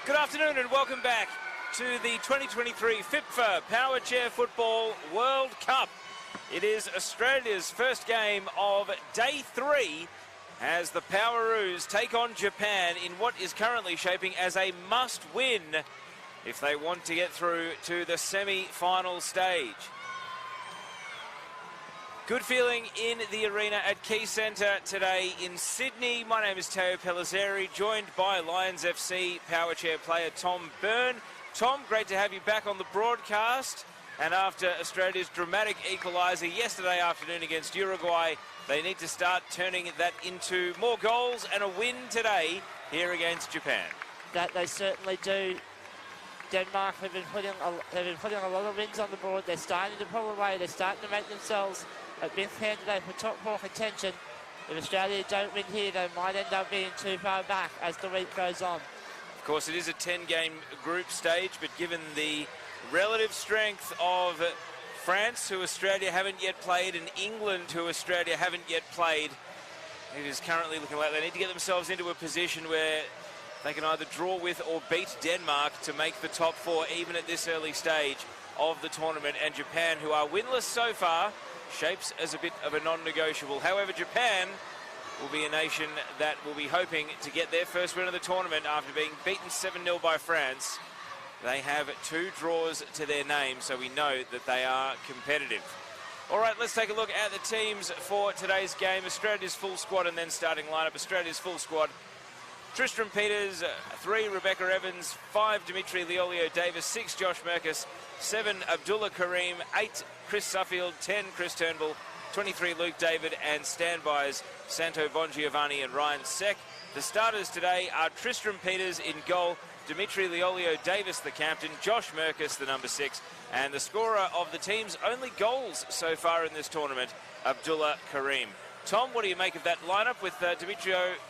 Good afternoon and welcome back to the 2023 FIPFA Powerchair Football World Cup. It is Australia's first game of day 3 as the Poweroos take on Japan in what is currently shaping as a must-win if they want to get through to the semi-final stage. Good feeling in the arena at Quaycentre today in Sydney. My name is Teo Pellizzeri, joined by Lions FC Powerchair player Tom Byrne. Tom, great to have you back on the broadcast. And after Australia's dramatic equaliser yesterday afternoon against Uruguay, they need to start turning that into more goals and a win today here against Japan. That they certainly do. Denmark have been putting a lot of wins on the board. They're starting to pull away. They're starting to make themselves a big candidate for top 4 contention. If Australia don't win here, they might end up being too far back as the week goes on. Of course, it is a 10-game group stage, but given the relative strength of France, who Australia haven't yet played, and England, who Australia haven't yet played, it is currently looking like they need to get themselves into a position where they can either draw with or beat Denmark to make the top 4, even at this early stage of the tournament. And Japan, who are winless so far, shapes as a bit of a non-negotiable. However, Japan will be a nation that will be hoping to get their first win of the tournament after being beaten 7-0 by France. They have 2 draws to their name, so we know that they are competitive. All right, let's take a look at the teams for today's game. Australia's full squad and then starting lineup. Australia's full squad: Tristan Peters, 3 Rebecca Evans, 5 Dimitri Liolio-Davis, 6 Josh Merkus, 7 Abdullah Karim, 8 Chris Suffield, 10 Chris Turnbull, 23 Luke David, and standbys Santo Bongiovanni and Ryan Seck. The starters today are Tristan Peters in goal, Dimitri Liolio-Davis the captain, Josh Merkus the number 6, and the scorer of the team's only goals so far in this tournament, Abdullah Karim. Tom, what do you make of that lineup with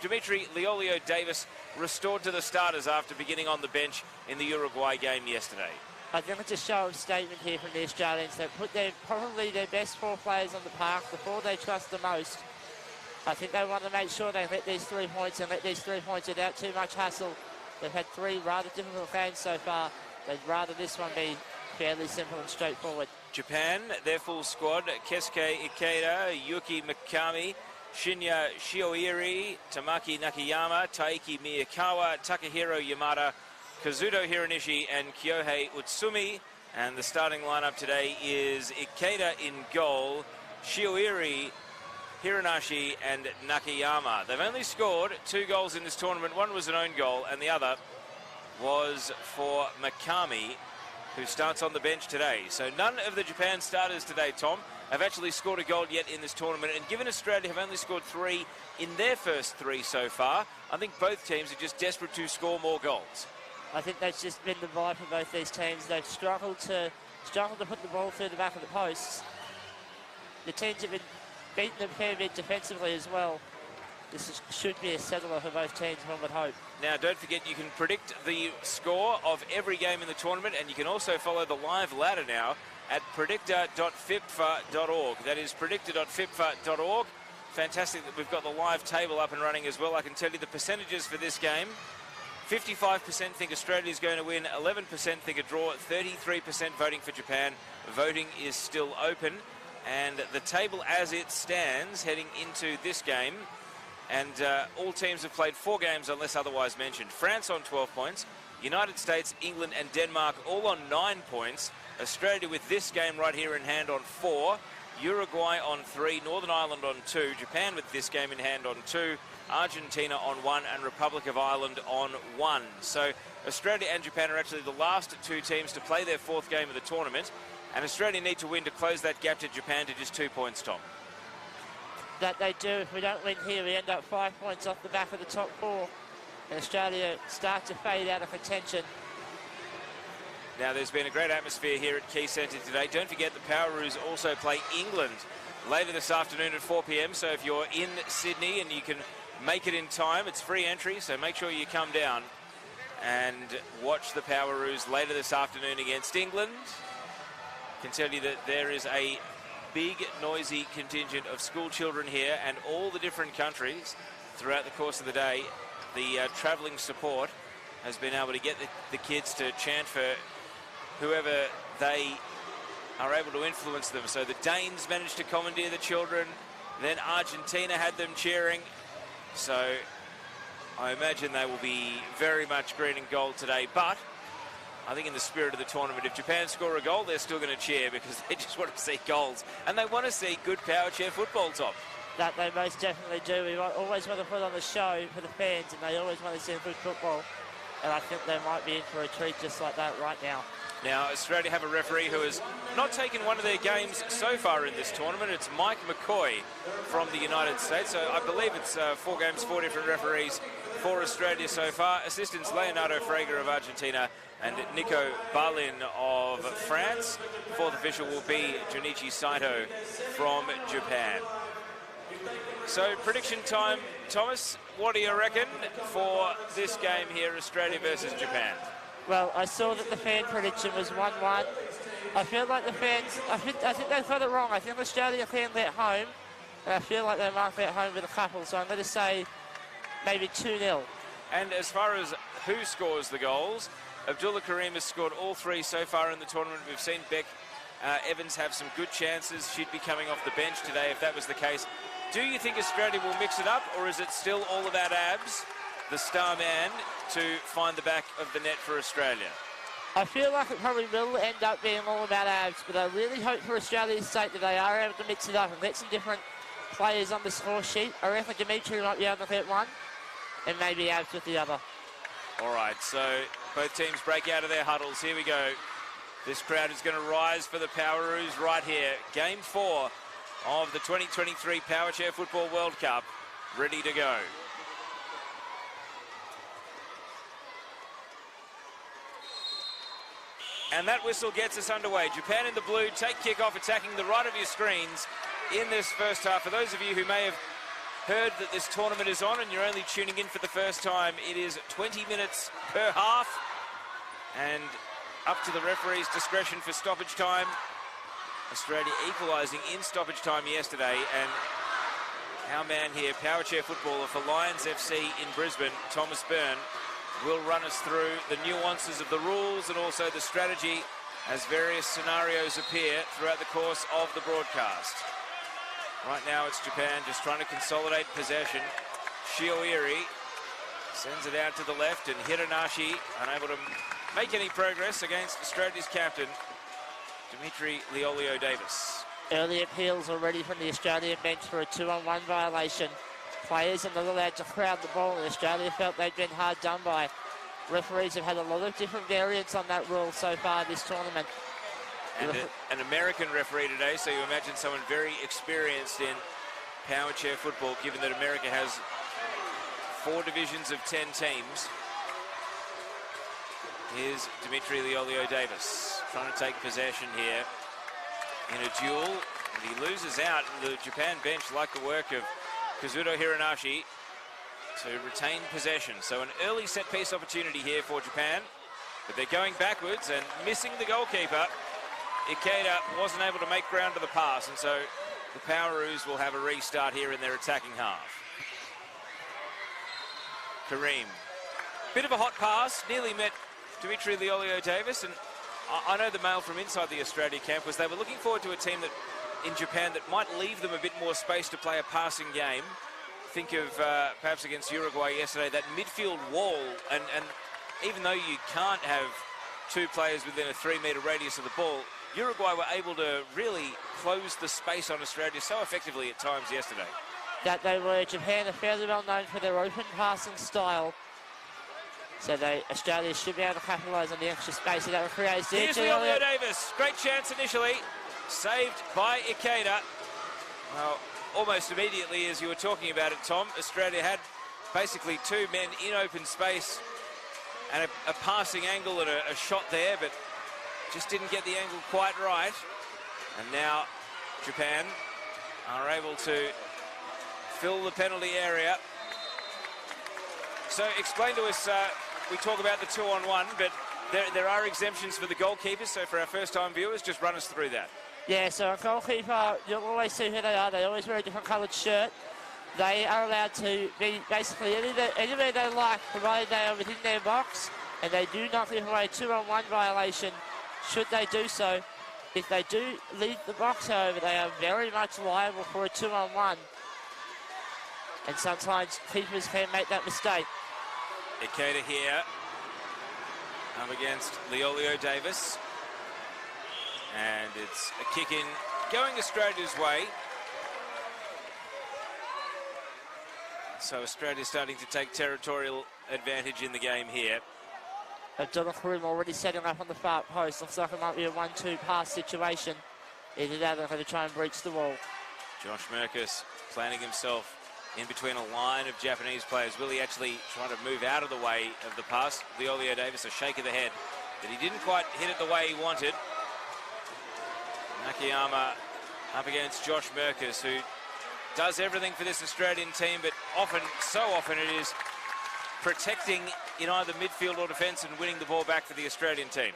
Dimitri Liolio-Davis restored to the starters after beginning on the bench in the Uruguay game yesterday? I think it's a show of statement here from the Australians. They put probably their best 4 players on the park, the 4 they trust the most. I think they want to make sure they let these 3 points and let these 3 points without too much hassle. They've had 3 rather difficult games so far. They'd rather this one be fairly simple and straightforward. Japan, their full squad: Keisuke Ikeda, Yuki Mikami, Shinya Shioiri, Tamaki Nakayama, Taiki Miyakawa, Takahiro Yamada, Kazuto Hiranishi, and Kyohei Utsumi. And the starting lineup today is Ikeda in goal, Shioiri, Hiranashi, and Nakayama. They've only scored 2 goals in this tournament. One was an own goal, and the other was for Mikami, who starts on the bench today. So none of the Japan starters today, Tom, have actually scored a goal yet in this tournament. And given Australia have only scored 3 in their first 3 so far, I think both teams are just desperate to score more goals. I think that's just been the vibe for both these teams. They've struggled to put the ball through the back of the posts. The teams have been beating them a fair bit defensively as well. This should be a settler for both teams, one would hope. Now, don't forget, you can predict the score of every game in the tournament, and you can also follow the live ladder now at predictor.fipfa.org. That is predictor.fipfa.org. Fantastic that we've got the live table up and running as well. I can tell you the percentages for this game. 55% think Australia's going to win, 11% think a draw, 33% voting for Japan. Voting is still open. And the table as it stands heading into this game, and all teams have played 4 games unless otherwise mentioned. France on 12 points, United States, England and Denmark all on 9 points. Australia with this game right here in hand on 4. Uruguay on 3, Northern Ireland on 2, Japan with this game in hand on 2, Argentina on 1, and Republic of Ireland on 1. So Australia and Japan are actually the last 2 teams to play their 4th game of the tournament, and Australia need to win to close that gap to Japan to just 2 points, Tom. That they do. If we don't win here, we end up 5 points off the back of the top 4, and Australia start to fade out of contention. Now, there's been a great atmosphere here at Quaycentre today. Don't forget the Powerroos also play England later this afternoon at 4 p.m. So if you're in Sydney and you can make it in time, it's free entry, so make sure you come down and watch the Powerroos later this afternoon against England. I can tell you that there is a big, noisy contingent of school children here, and all the different countries throughout the course of the day. The travelling support has been able to get the kids to chant for whoever they are able to influence them. So the Danes managed to commandeer the children, then Argentina had them cheering. So I imagine they will be very much green and gold today, but I think in the spirit of the tournament, if Japan score a goal, they're still going to cheer because they just want to see goals, and they want to see good power chair football, Tom. That they most definitely do. We always want to put on the show for the fans, and they always want to see good football, and I think they might be in for a treat just like that right now. Now, Australia have a referee who has not taken one of their games so far in this tournament. It's Mike McCoy from the United States. So I believe it's 4 games, 4 different referees for Australia so far. Assistants Leonardo Frager of Argentina and Nico Balin of France. 4th official will be Junichi Saito from Japan. So prediction time, Thomas, what do you reckon for this game here, Australia versus Japan? Well, I saw that the fan prediction was 1-1. I feel like the fans, I think they got it wrong. I think Australia can let home, and I feel like they might let home with a couple, so I'm going to say maybe 2-0. And as far as who scores the goals, Abdullah Karim has scored all 3 so far in the tournament. We've seen Beck Evans have some good chances. She'd be coming off the bench today if that was the case. Do you think Australia will mix it up, or is it still all about Abs, the star man, to find the back of the net for Australia? I feel like it probably will end up being all about Abs, but I really hope for Australia's sake that they are able to mix it up and get some different players on the score sheet. I reckon Dimitri might be able to hit one, and maybe Abs with the other. All right, so both teams break out of their huddles. Here we go. This crowd is going to rise for the Powerroos right here. Game 4 of the 2023 Powerchair Football World Cup, ready to go. And that whistle gets us underway. Japan in the blue, take kick-off, attacking the right of your screens in this first half. For those of you who may have heard that this tournament is on and you're only tuning in for the first time, it is 20 minutes per half and up to the referee's discretion for stoppage time. Australia equalising in stoppage time yesterday, and our man here, Powerchair footballer for Lions FC in Brisbane, Thomas Byrne, will run us through the nuances of the rules and also the strategy as various scenarios appear throughout the course of the broadcast. Right now it's Japan just trying to consolidate possession. Shioiri sends it out to the left, and Hiranashi unable to make any progress against Australia's captain, Dimitri Leolio-Davis. Early appeals already from the Australian bench for a 2-on-1 violation. Players are not allowed to crowd the ball, and Australia felt they'd been hard done by. Referees have had a lot of different variants on that rule so far this tournament. And an American referee today, so you imagine someone very experienced in Powerchair football, given that America has 4 divisions of 10 teams. Here's Dimitri Leolio-Davis trying to take possession here in a duel, and he loses out. The Japan bench like the work of Kazuto Hiranashi to retain possession. So an early set-piece opportunity here for Japan, but they're going backwards and missing the goalkeeper. Ikeda wasn't able to make ground to the pass, and so the Powerroos will have a restart here in their attacking half. Karim. Bit of a hot pass, nearly met Dimitri Leolio-Davis, and I know the mail from inside the Australia camp was they were looking forward to a team that in Japan that might leave them a bit more space to play a passing game. Think of perhaps against Uruguay yesterday, that midfield wall, and even though you can't have 2 players within a 3-metre radius of the ball, Uruguay were able to really close the space on Australia so effectively at times yesterday. That they were. Japan are fairly well known for their open passing style. So Australia should be able to capitalise on the extra space that creates. Here's 𝐿𝐈𝐏𝐅𝐀 Davis. Great chance initially. Saved by 𝐏𝐾. Well, almost immediately, as you were talking about it, Tom, Australia had basically two men in open space and a passing angle and a shot there, but just didn't get the angle quite right. And now Japan are able to fill the penalty area. So explain to us, we talk about the 2-on-1, but there are exemptions for the goalkeepers. So for our first-time viewers, just run us through that. Yeah, so a goalkeeper, you'll always see who they are. They always wear a different coloured shirt. They are allowed to be basically anywhere they like, provided they are within their box, and they do not give away a 2-on-1 violation should they do so. If they do leave the box, however, they are very much liable for a 2-on-1. And sometimes keepers can make that mistake. 𝐏𝐾 here, up against 𝐿𝐈𝐏𝐅𝐀 Davis. And it's a kick in, going Australia's way. So Australia's starting to take territorial advantage in the game here. 𝐿𝐈𝐏𝐅𝐀 already setting up on the far post. Looks like it might be a 1-2 pass situation. Either that, they're going to try and breach the wall. Josh Merkus planting himself in between a line of Japanese players. Will he actually try to move out of the way of the pass? 𝐿𝐈𝐏𝐅𝐀 Davis, a shake of the head, but he didn't quite hit it the way he wanted. Nakayama up against Josh Merkus, who does everything for this Australian team, but so often it is protecting in either midfield or defence and winning the ball back for the Australian team.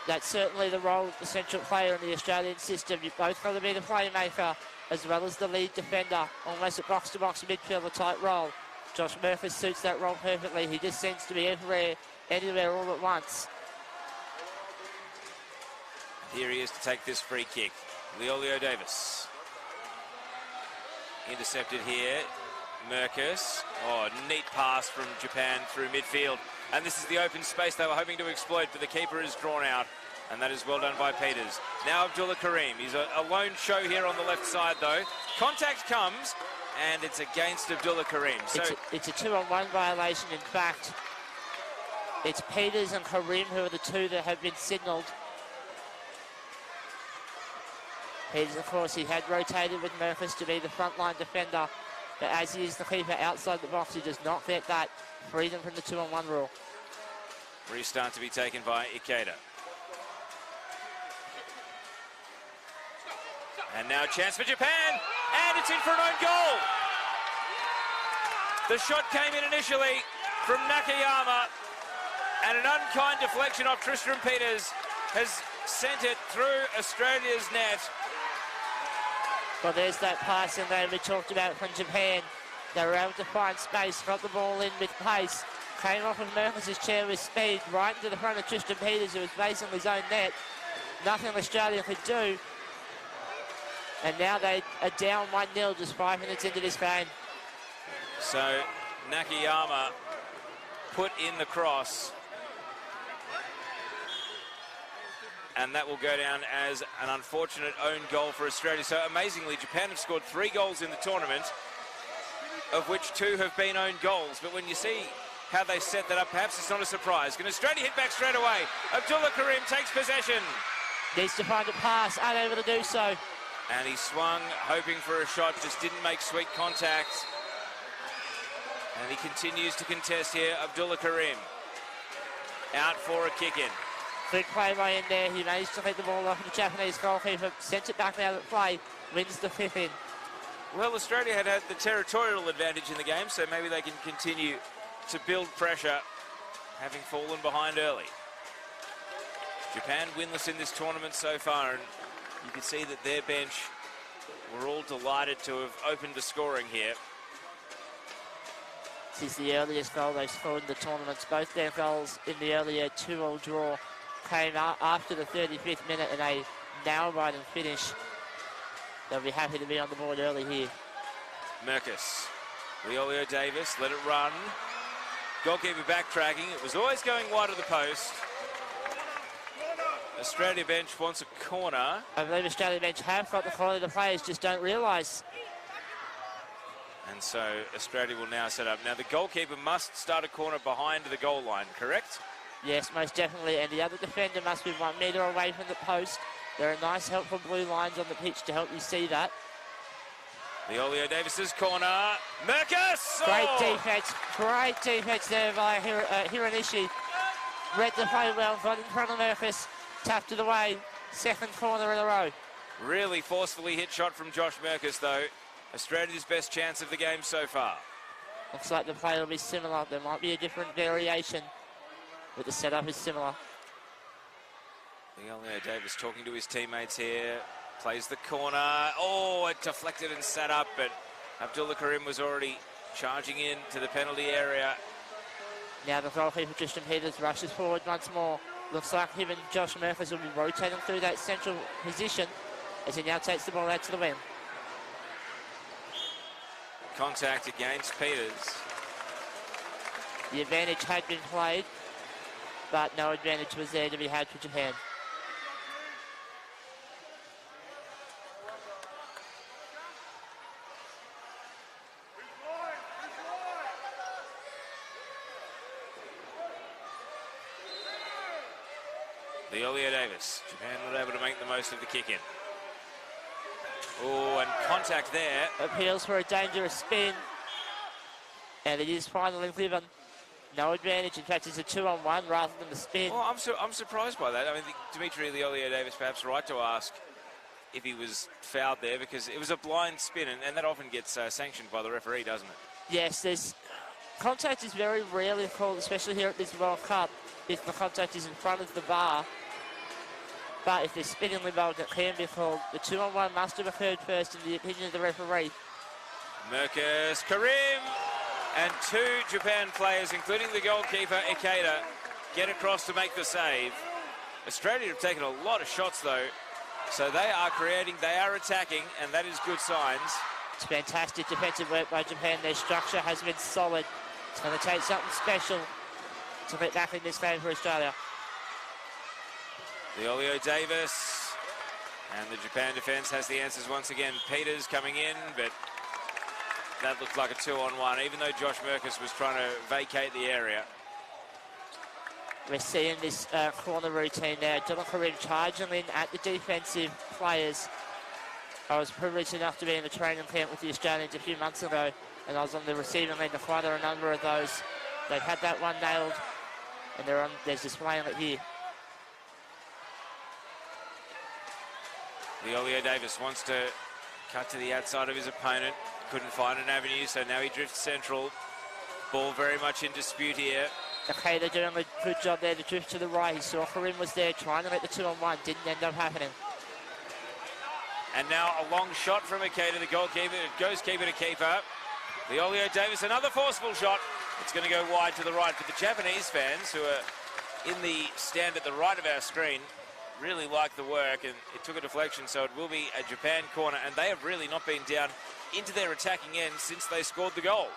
That's certainly the role of the central player in the Australian system. You've both got to be the playmaker as well as the lead defender, almost a box-to-box midfielder type role. Josh Merkus suits that role perfectly. He just seems to be everywhere, anywhere, all at once. Here he is to take this free kick. 𝐿𝐈𝐏𝐅𝐀 Davis. Intercepted here. Merkus. Oh, neat pass from Japan through midfield. And this is the open space they were hoping to exploit, but the keeper is drawn out. And that is well done by Peters. Now Abdullah Karim. He's a lone show here on the left side, though. Contact comes, and it's against Abdullah Karim. So it's a 2-on-1 violation, in fact. It's Peters and Karim who are the two that have been signalled. Peters, of course, he had rotated with Merkus to be the frontline defender, but as he is the keeper outside the box, he does not get that freedom from the 2-on-1 rule. Restart to be taken by 𝐏𝐾. And now a chance for Japan, and it's in for an own goal. The shot came in initially from Nakayama, and an unkind deflection off Tristram Peters has sent it through Australia's net. Well, there's that passing there we talked about from Japan. They were able to find space, got the ball in with pace, came off of Merkus' chair with speed, right into the front of Tristram Peters, who was facing his own net. Nothing Australia could do. And now they are down 1-0 just 5 minutes into this game. So Nakayama put in the cross, and that will go down as an unfortunate own goal for Australia. So amazingly, Japan have scored 3 goals in the tournament, of which 2 have been own goals. But when you see how they set that up, perhaps it's not a surprise. Can Australia hit back straight away? Abdullah Karim takes possession. Needs to find a pass, unable to do so. And he swung, hoping for a shot, just didn't make sweet contact. And he continues to contest here, Abdullah Karim. Out for a kick-in. Good play by in there. He managed to get the ball off the Japanese goalkeeper, sent it back out of play, wins the 5th in. Well, Australia had the territorial advantage in the game, so maybe they can continue to build pressure, having fallen behind early. Japan winless in this tournament so far, and you can see that their bench were all delighted to have opened the scoring here. This is the earliest goal they've scored in the tournaments. Both their goals in the earlier 2-2 draw came after the 35th minute in a nail-biting finish. They'll be happy to be on the board early here. Merkus. 𝐿𝐈𝐏𝐅𝐀 Davis, let it run. Goalkeeper backtracking. It was always going wide of the post. Australia bench wants a corner. I believe Australia bench have got the quality, the players just don't realise. And so Australia will now set up. Now the goalkeeper must start a corner behind the goal line, correct? Yes, most definitely. And the other defender must be 1 metre away from the post. There are nice, helpful blue lines on the pitch to help you see that. The 𝐅𝐸𝐿 Davis's corner. Merkus! Great defence there by Hiranishi. Read the play well, got in front of Merkus, tapped it away. Second corner in a row. Really forcefully hit shot from Josh Merkus, though. Australia's best chance of the game so far. Looks like the play will be similar. There might be a different variation, but the setup is similar. The 𝐅𝐸𝐿 Davis talking to his teammates here. Plays the corner. Oh, it deflected and sat up, but Abdullah Karim was already charging in to the penalty area. Now the goalkeeper, Tristan Peters, rushes forward once more. Looks like him and Josh Merkus will be rotating through that central position as he now takes the ball out to the wing. Contact against Peters. The advantage had been played, but no advantage was there to be had for Japan. The 𝐅𝐸𝐿 Davis. Japan not able to make the most of the kick in. Oh, and contact there. Appeals for a dangerous spin. And it is finally given. No advantage. In fact, it's a 2-on-1 rather than the spin. Well, I'm surprised by that. I mean, Dimitri, the 𝐅𝐸𝐿 Davis, perhaps right to ask if he was fouled there, because it was a blind spin, and that often gets sanctioned by the referee, doesn't it? Yes, contact is very rarely called, especially here at this World Cup, if the contact is in front of the bar. But if there's spinning involved, it can be called. The 2-on-1 must have occurred first, in the opinion of the referee. Merkus, Karim, and two Japan players, including the goalkeeper, 𝐏𝐸𝐿, get across to make the save. Australia have taken a lot of shots, though, so they are creating, they are attacking, and that is good signs. It's fantastic defensive work by Japan. Their structure has been solid. It's going to take something special to get back in this game for Australia. The 𝐅𝐸𝐿 Davis, and the Japan defence has the answers once again. Peters coming in, but that looked like a 2-on-1, even though Josh Merkus was trying to vacate the area. We're seeing this corner routine now. Abdullah Karim charging in at the defensive players. I was privileged enough to be in a training camp with the Australians a few months ago, and I was on the receiving end of quite a number of those. They've had that one nailed, and they're displaying it here. The 𝐅𝐸𝐿 Davis wants to cut to the outside of his opponent. Couldn't find an avenue, so now he drifts central. Ball very much in dispute here. 𝐏𝐸𝐿 doing a good job there to drift to the right. He saw Karim was there trying to get the 2-on-1. Didn't end up happening. And now a long shot from 𝐏𝐸𝐿, the goalkeeper. It goes keeper to keeper. The 𝐅𝐸𝐿 Davis, another forceful shot. It's going to go wide to the right. For the Japanese fans who are in the stand at the right of our screen, really like the work, and it took a deflection, so it will be a Japan corner, and they have really not been down into their attacking end since they scored the goal.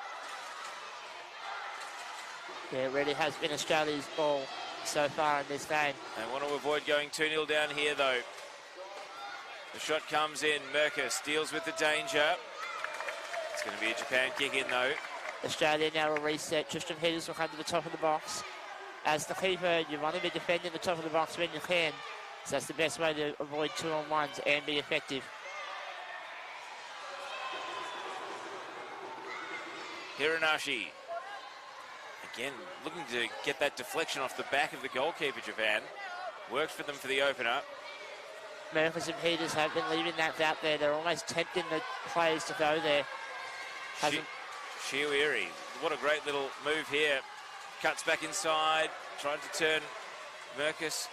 Yeah, it really has been Australia's ball so far in this game. They want to avoid going 2-0 down here, though. The shot comes in. Merkus deals with the danger. It's going to be a Japan kick in, though. Australia now will reset. Tristan Peters will come to the top of the box. As the keeper, you want to be defending the top of the box when you can. So that's the best way to avoid 2-on-1s and be effective. Hiranashi. Again, looking to get that deflection off the back of the goalkeeper, Japan. Worked for them for the opener. Merkus and Peters have been leaving that out there. They're almost tempting the players to go there. 𝐿𝐸𝐿, what a great little move here. Cuts back inside, trying to turn Merkus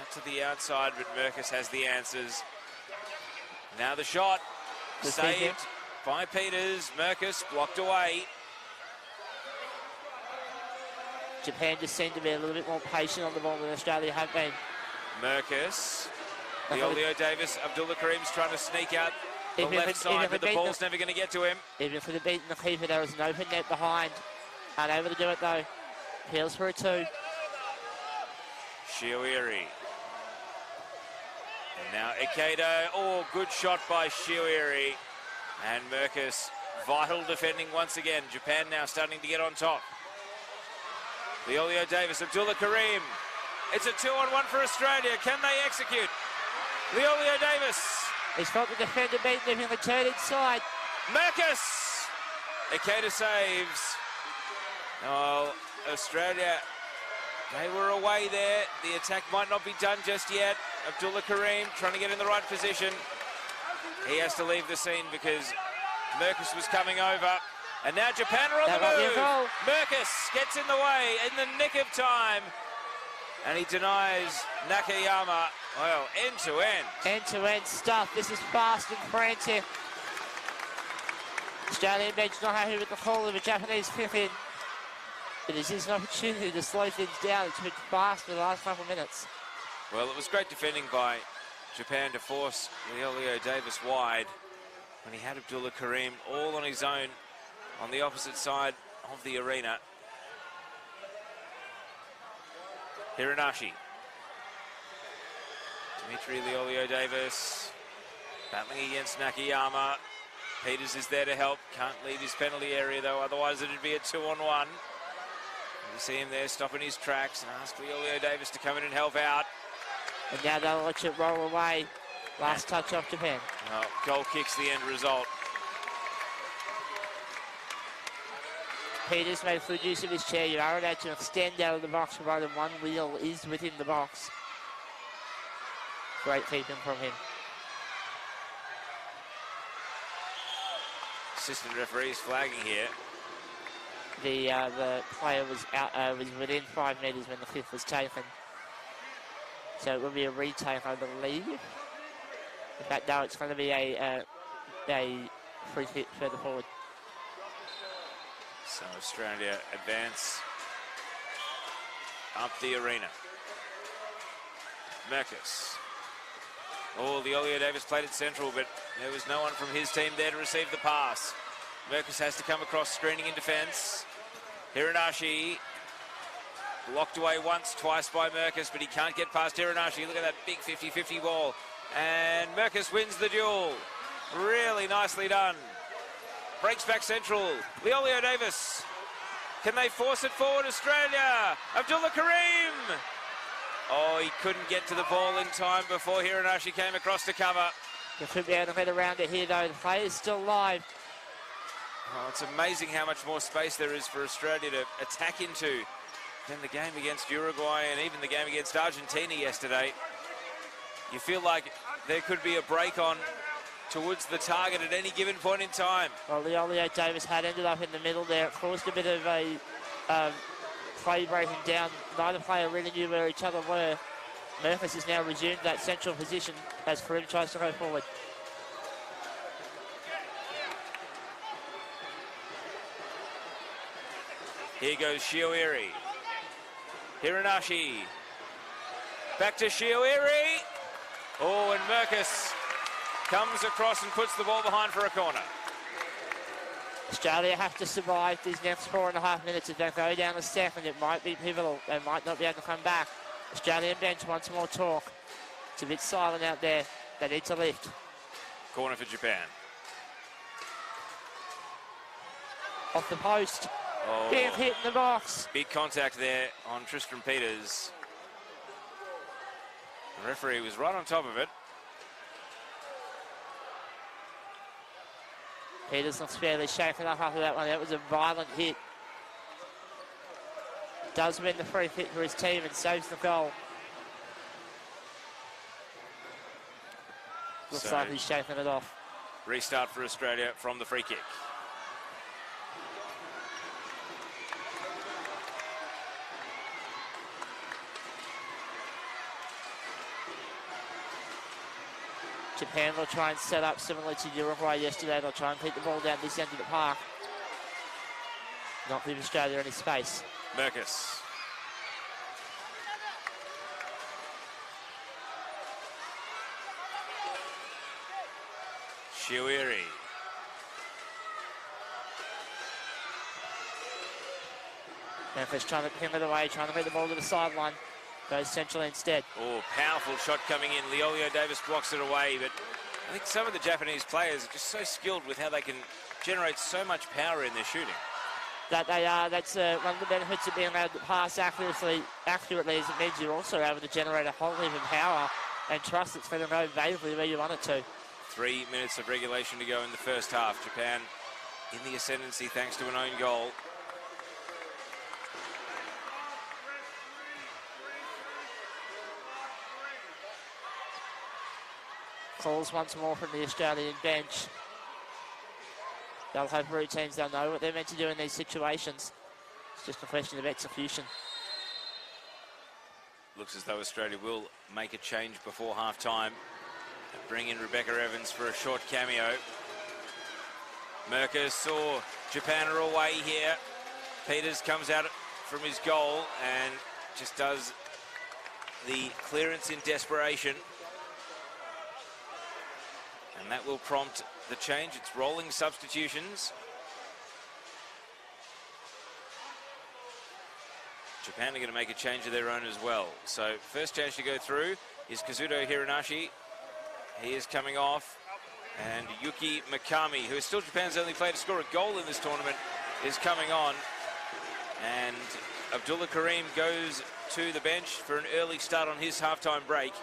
out to the outside, but Merkus has the answers. Now the shot, saved by Peters. Merkus blocked away. Japan just seemed to be a little bit more patient on the ball than Australia have been. Merkus, the 𝐅𝐸𝐿 Davis, Abdullah Karim's trying to sneak out the left side, but the ball's never going to get to him. Even for the beating the keeper, there was an open net behind. Unable to do it though. Appeals for a 2. 𝐿𝐸𝐿. And now 𝐏𝐨𝐴, oh, good shot by 𝐅𝐈𝐿. And 𝐼𝐿, vital defending once again. Japan now starting to get on top. 𝐿𝐿 Davis, Abdullah Kareem. It's a 2-on-1 for Australia. Can they execute? 𝐿𝐿 Davis. He's felt the defender beating him in the turn inside. 𝐼𝐿. 𝐏𝐨𝐴 saves. Oh, Australia, they were away there. The attack might not be done just yet. Abdullah Kareem trying to get in the right position. He has to leave the scene because 𝐼𝐿 was coming over. And now Japan are on the move. 𝐼𝐿 gets in the way in the nick of time. And he denies Nakayama. Well, end-to-end. End-to-end stuff. This is fast and frantic. Australian bench not happy with the call of a Japanese fifth in. But this is an opportunity to slow things down. It's been fast for the last couple of minutes. Well, it was great defending by Japan to force 𝐿𝐿 Davis wide when he had Abdullah Kareem all on his own on the opposite side of the arena. Hiranashi. Dimitri 𝐿𝐿 Davis battling against Nakayama. Peters is there to help. Can't leave his penalty area though, otherwise it'd be a 2-on-1. You see him there stopping his tracks and ask 𝐿𝐿 Davis to come in and help out. And now they'll watch it roll away. Last touch off Japan. Oh, goal kicks the end result. Peters made full use of his chair. You are allowed to extend out of the box provided one wheel is within the box. Great keeping from him. Assistant referees flagging here. The player was out, was within 5 metres when the fifth was taken. So it will be a retake, I believe. In fact, no, it's going to be a free hit further forward. So Australia advance up the arena. 𝐼𝐿. Oh, 𝐿𝐿 Davis played it central, but there was no one from his team there to receive the pass. 𝐼𝐿 has to come across, screening in defence. Hiranashi blocked away once, twice by 𝐼𝐿, but he can't get past Hiranashi. Look at that big 50-50 ball. And 𝐼𝐿 wins the duel. Really nicely done. Breaks back central. 𝐿𝐿 Davis. Can they force it forward, Australia? Abdullah Kareem. Oh, he couldn't get to the ball in time before Hiranashi came across to cover. They should be able to get around it here, though. The play is still live. Oh, it's amazing how much more space there is for Australia to attack into than the game against Uruguay and even the game against Argentina yesterday. You feel like there could be a break on towards the target at any given point in time. Well, 𝐿𝐿 Davis had ended up in the middle there. It caused a bit of a play breaking down. Neither player really knew where each other were. 𝐼𝐿 has now resumed that central position as Kareem tries to go forward. Here goes 𝐅𝐈𝐿. Hiranashi. Back to 𝐅𝐈𝐿. Oh, and 𝐼𝐿 comes across and puts the ball behind for a corner. Australia have to survive these next 4.5 minutes. If they go down a second, it might be pivotal. They might not be able to come back. Australian bench wants more talk. It's a bit silent out there. They need to lift. Corner for Japan. Off the post. Oh, Being hit in the box. big contact there on Tristan Peters. The referee was right on top of it. Peters looks fairly shaken up after that one. That was a violent hit. Does win the free hit for his team and saves the goal. Looks like he's shaking it off. Restart for Australia from the free kick. Japan will try and set up similar to Uruguay yesterday. They'll try and keep the ball down this end of the park. Not leave Australia any space. 𝐼𝐿. 𝐅𝐈𝐿. Memphis trying to pin it away, trying to get the ball to the sideline. Goes central instead. Oh, powerful shot coming in. 𝐿𝐿𝐿 blocks it away, but I think some of the Japanese players are just so skilled with how they can generate so much power in their shooting. That they are. That's one of the benefits of being able to pass accurately is it means you're also able to generate a whole heap of power and trust it's going to go vaguely where you want it to. 3 minutes of regulation to go in the first half. Japan in the ascendancy thanks to an own goal. Calls once more from the Australian bench. They'll have routines, they'll know what they're meant to do in these situations. It's just a question of execution. Looks as though Australia will make a change before half-time. Bring in Rebecca Evans for a short cameo. Merker saw Japan are away here. Peters comes out from his goal and just does the clearance in desperation. And that will prompt the change. It's rolling substitutions. Japan are going to make a change of their own as well. So first change to go through is Kazuto Hiranashi. He is coming off. And Yuki Mikami, who is still Japan's only player to score a goal in this tournament, is coming on. And Abdullah Karim goes to the bench for an early start on his halftime break.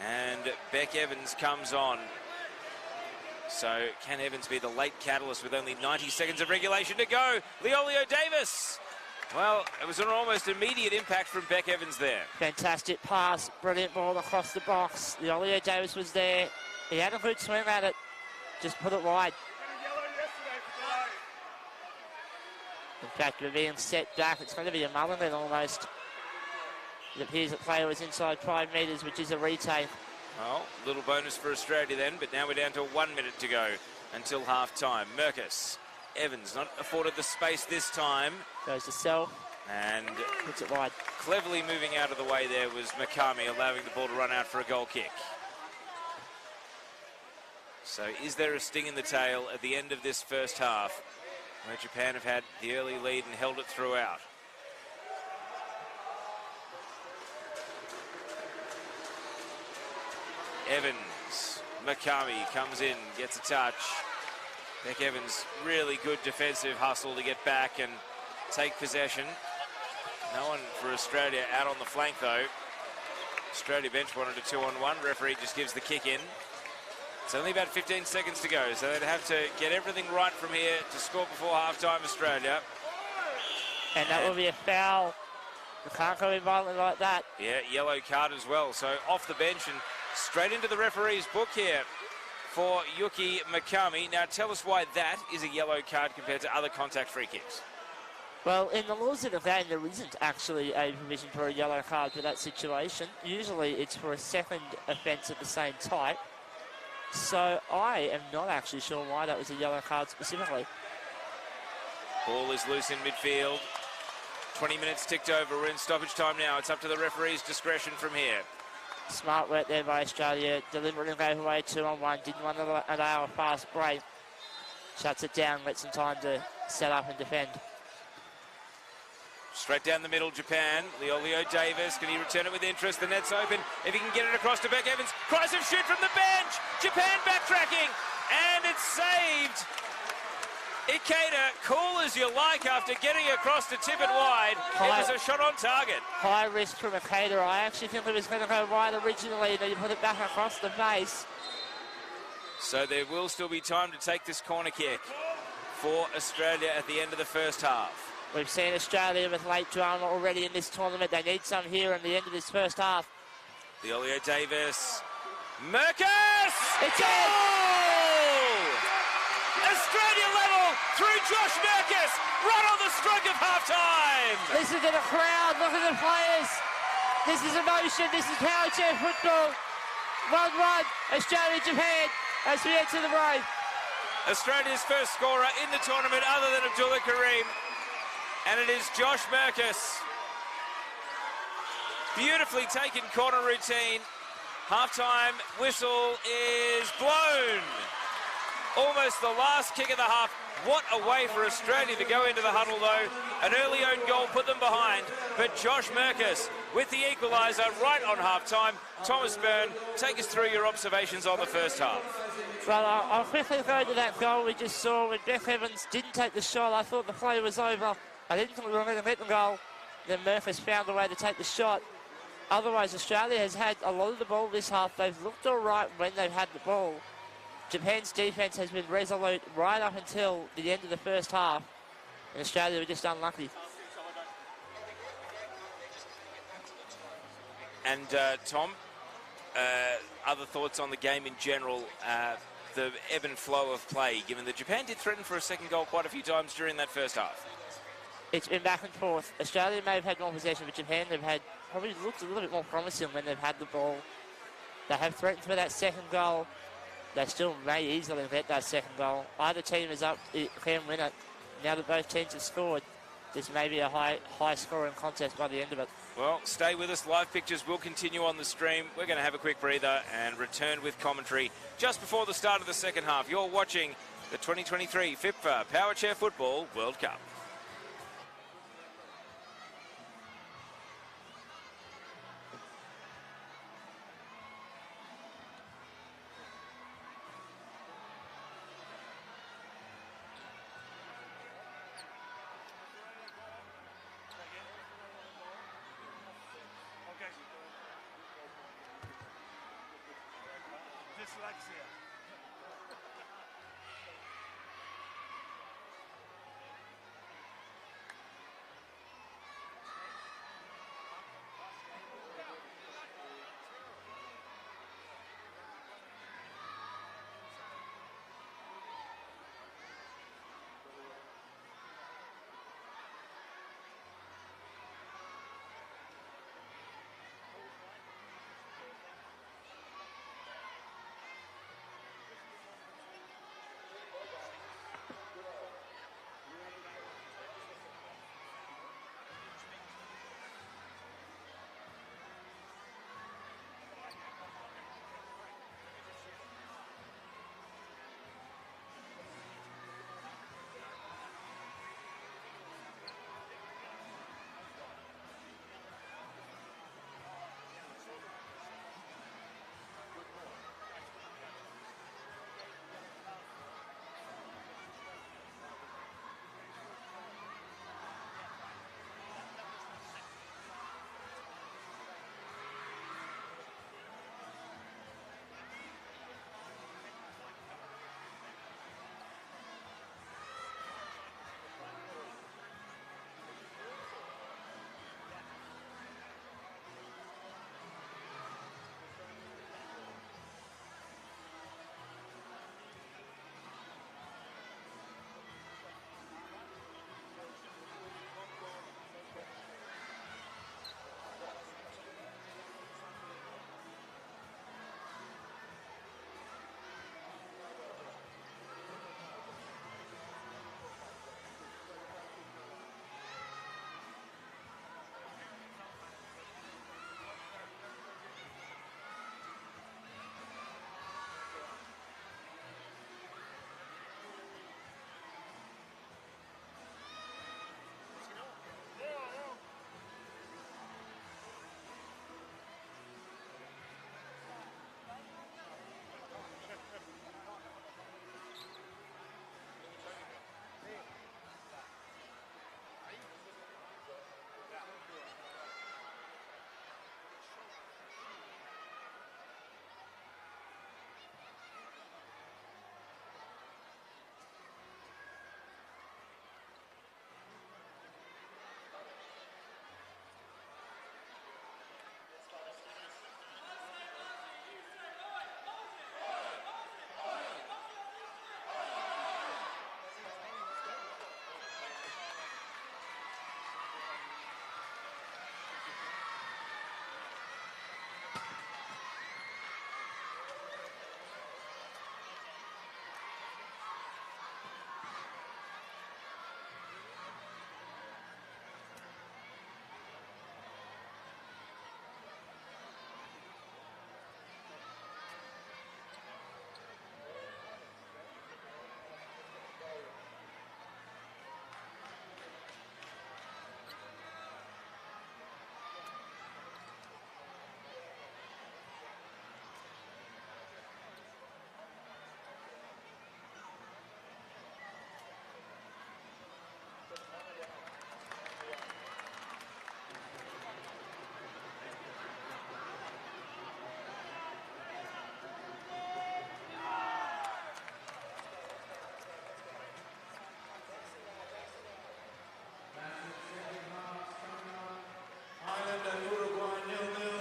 And Beck Evans comes on. So can Evans be the late catalyst with only 90 seconds of regulation to go? 𝐿𝐿𝐿. Well, it was an almost immediate impact from Beck Evans there. Fantastic pass, brilliant ball across the box. 𝐿𝐿𝐿 was there. He had a good swing at it, just put it wide. In fact, we're being set back. It's going to be a mulligan then almost. It appears the player was inside 5 metres, which is a retake. Well, little bonus for Australia then, but now we're down to 1 minute to go until half-time. Merkus, Evans not afforded the space this time. Goes to self. And puts it wide. Cleverly moving out of the way there was Mikami, allowing the ball to run out for a goal kick. So is there a sting in the tail at the end of this first half, where Japan have had the early lead and held it throughout? Evans, Mikami comes in, gets a touch. Beck Evans, really good defensive hustle to get back and take possession. No one for Australia out on the flank though. Australia bench wanted a 2-on-1. Referee just gives the kick in. It's only about 15 seconds to go, so they'd have to get everything right from here to score before half-time, Australia. And that will be a foul. You can't go in violently like that. Yeah, yellow card as well. So off the bench and straight into the referee's book here for Yuki Mikami. Now tell us why that is a yellow card compared to other contact free kicks. Well, in the laws of the game, there isn't actually a provision for a yellow card for that situation. Usually it's for a second offence of the same type. So I am not actually sure why that was a yellow card specifically. Ball is loose in midfield. 20 minutes ticked over. We're in stoppage time now. It's up to the referee's discretion from here. Smart work there by Australia. Deliberately gave away 2-on-1. Didn't want to allow a fast break. Shuts it down. Lets them time to set up and defend. Straight down the middle, Japan. 𝐿𝐿𝐿. Can he return it with interest? The net's open. If he can get it across to Beck Evans. Cries of shoot from the bench. Japan backtracking. And it's saved. 𝐏𝐸, cool as you like after getting across to tip it wide. It was a shot on target. High risk from 𝐏𝐸. I actually think it was going to go wide originally, then you put it back across the face. So there will still be time to take this corner kick for Australia at the end of the first half. We've seen Australia with late drama already in this tournament. They need some here in the end of this first half. 𝐿𝐿𝐿. Merkus! It's in! Australia level through Josh Merkus, right on the stroke of half-time. Listen to the crowd, look at the players. This is emotion, this is Powerchair football. 1-1, Australia-Japan as we enter the break. Australia's first scorer in the tournament other than Abdullah Karim. And it is Josh Merkus. Beautifully taken corner routine. Half-time whistle is blown. Almost the last kick of the half. What a way for Australia to go into the huddle, though. An early own goal put them behind, but Josh Merkus with the equaliser right on half-time. Thomas Byrne, take us through your observations on the first half. Well, I'll quickly go to that goal we just saw when Beth Evans didn't take the shot. I thought the play was over. I didn't think we were going to get the goal. Then Merkus found a way to take the shot. Otherwise, Australia has had a lot of the ball this half. They've looked all right when they've had the ball. Japan's defence has been resolute right up until the end of the first half. And Australia were just unlucky. And Tom, other thoughts on the game in general, the ebb and flow of play, given that Japan did threaten for a second goal quite a few times during that first half? It's been back and forth. Australia may have had more possession, but Japan have had probably looked a little bit more promising when they've had the ball. They have threatened for that second goal. They still may easily get that second goal. Either team is up, can win it. Now that both teams have scored, this may be a high scoring contest by the end of it. Well, stay with us. Live pictures will continue on the stream. We're going to have a quick breather and return with commentary just before the start of the second half. You're watching the 2023 FIPFA Powerchair Football World Cup. Dyslexia.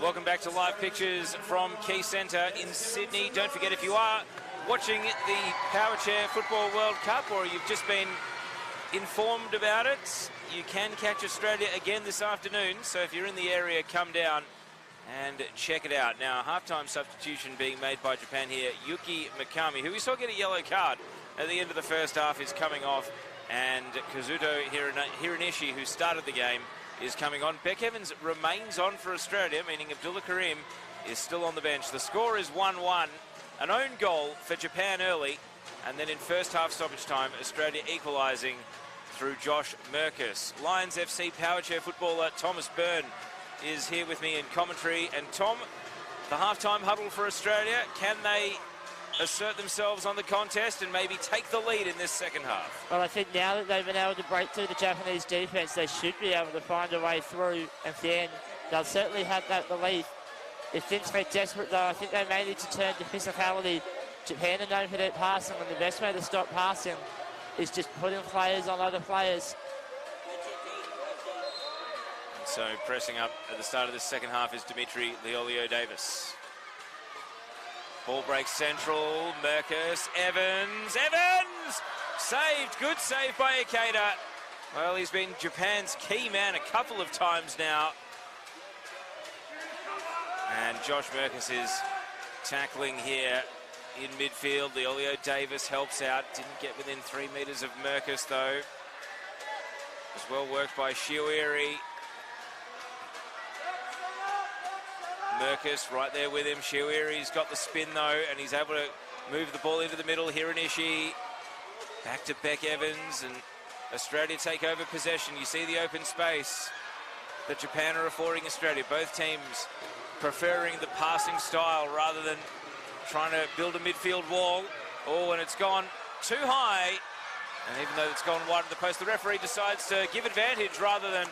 Welcome back to live pictures from Quaycentre in Sydney. Don't forget, if you are watching the Powerchair Football World Cup or you've just been informed about it, you can catch Australia again this afternoon. So if you're in the area, come down and check it out. Now, halftime substitution being made by Japan here. Yuki Mikami, who we saw get a yellow card at the end of the first half, is coming off. And Kazuto Hiranishi, who started the game, is coming on. Beck Evans remains on for Australia, meaning Abdullah Karim is still on the bench. The score is 1-1. An own goal for Japan early, and then in first half stoppage time, Australia equalising through Josh Merkus. Lions FC Powerchair footballer Thomas Byrne is here with me in commentary. And Tom, the halftime huddle for Australia, can they assert themselves on the contest and maybe take the lead in this second half? Well, I think now that they've been able to break through the Japanese defence, they should be able to find a way through, and then they'll certainly have that belief. If things get desperate, though, I think they may need to turn to physicality. Japan are known for their passing, and the best way to stop passing is just putting players on other players. And so pressing up at the start of the second half is Dimitri Leolio-Davis. Ball breaks central, Merkus, Evans, saved, good save by Ikeda. Well, he's been Japan's key man a couple of times now. And Josh Merkus is tackling here in midfield. Leolio-Davis helps out, didn't get within 3 metres of Merkus though. It was well worked by Shiwiri. Merkus right there with him. Shiwiri's got the spin though, and he's able to move the ball into the middle. Hiranishi back to Beck Evans, and Australia take over possession. You see the open space that Japan are affording Australia. Both teams preferring the passing style rather than trying to build a midfield wall. Oh, and it's gone too high, and even though it's gone wide of the post, the referee decides to give advantage rather than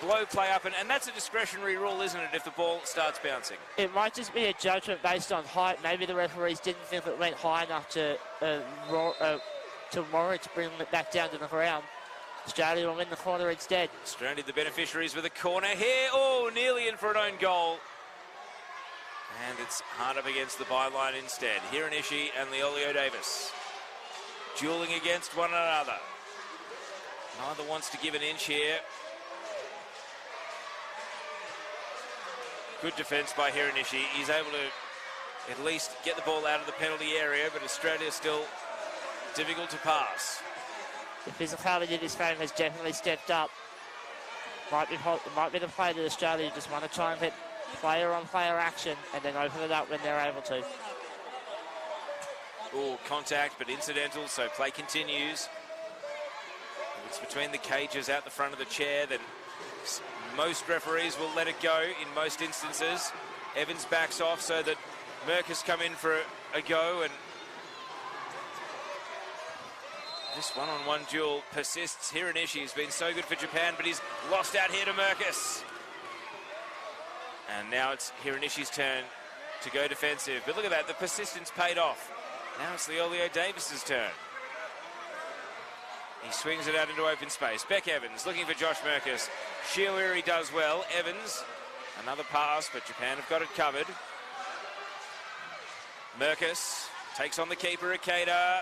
blow play up, and that's a discretionary rule, isn't it, if the ball starts bouncing? It might just be a judgment based on height. Maybe the referees didn't think it went high enough to warrant to bring it back down to the ground. Australia will win the corner instead. Australia the beneficiaries with a corner here. Oh, nearly in for an own goal. And it's hard up against the byline instead. Hiranishi and Leolio-Davis dueling against one another. Neither wants to give an inch here. Good defence by Hiranishi. He's able to at least get the ball out of the penalty area, but Australia still difficult to pass. The physicality of this game has definitely stepped up. Might be the play that Australia just want to try and get player-on-player action and then open it up when they're able to. Oh, contact, but incidental, so play continues. If it's between the cages out the front of the chair, then most referees will let it go in most instances. Evans backs off so that Merkus come in for a go, and this one-on-one duel persists. Hiranishi has been so good for Japan, but he's lost out here to Merkus. And now it's Hiranishi's turn to go defensive. But look at that, the persistence paid off. Now it's Leolio-Davis's turn. He swings it out into open space. Beck Evans looking for Josh Merkus. Shiwiri does well. Evans, another pass, but Japan have got it covered. Merkus takes on the keeper, Ikeda.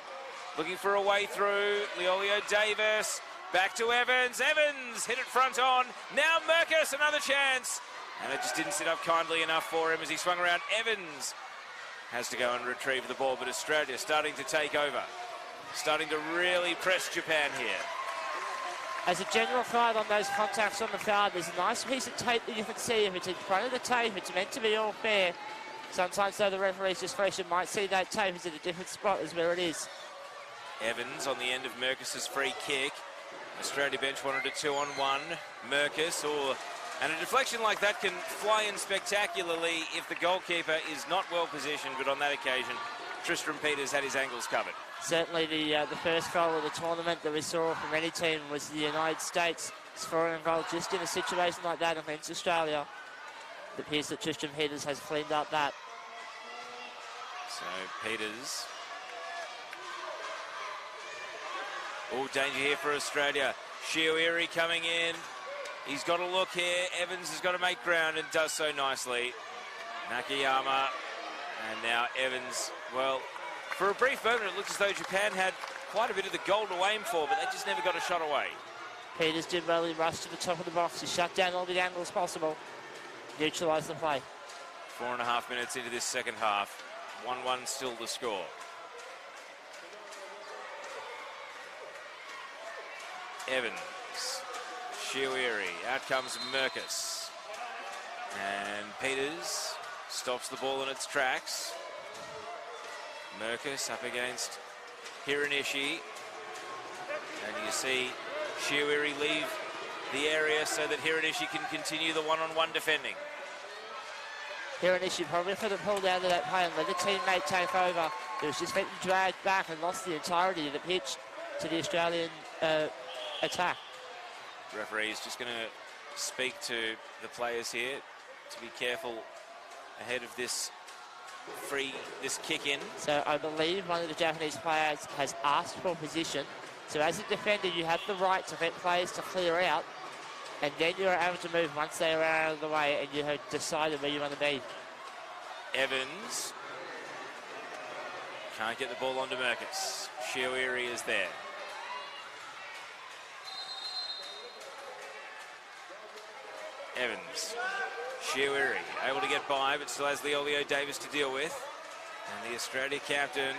Looking for a way through. Leolio-Davis. Back to Evans. Evans hit it front on. Now Merkus, another chance. And it just didn't sit up kindly enough for him as he swung around. Evans has to go and retrieve the ball, but Australia starting to take over. Starting to really press Japan here. As a general guide on those contacts on the card, there's a nice piece of tape that you can see. If it's in front of the tape, it's meant to be all fair. Sometimes, though, the referee's discretion might see that tape is at a different spot as where it is. Evans on the end of Merkus's free kick. Australia bench wanted a 2-on-1. Merkus, and a deflection like that can fly in spectacularly if the goalkeeper is not well positioned, but on that occasion, Tristram Peters had his angles covered. Certainly the first goal of the tournament that we saw from any team was the United States scoring a goal just in a situation like that against Australia. It appears that Tristram Peters has cleaned up that. So Peters. Oh, danger here for Australia. Shiwiri coming in. He's got a look here. Evans has got to make ground and does so nicely. Nakayama, and now Evans. Well, for a brief moment, it looked as though Japan had quite a bit of the goal to aim for, but they just never got a shot away. Peters did well. He rushed to the top of the box. He shut down all the angles possible. Neutralised the play. 4.5 minutes into this second half. 1-1 still the score. Evans, Shiwiri, out comes Merkus. And Peters stops the ball in its tracks. Merkus up against Hiranishi. And you see Shiwiri leave the area so that Hiranishi can continue the one-on-one defending. Hiranishi probably could have pulled out of that play and let a teammate take over. It was just getting dragged back and lost the entirety of the pitch to the Australian attack. Referee's just going to speak to the players here to be careful ahead of this kick in. So I believe one of the Japanese players has asked for position. So as a defender, you have the right to let players to clear out, and then you're able to move once they are out of the way and you have decided where you want to be. Evans can't get the ball onto Merkus. Shiwiri is there. Evans, Shiwiri able to get by, but still has 𝐿𝐿𝐿 to deal with. And the Australia captain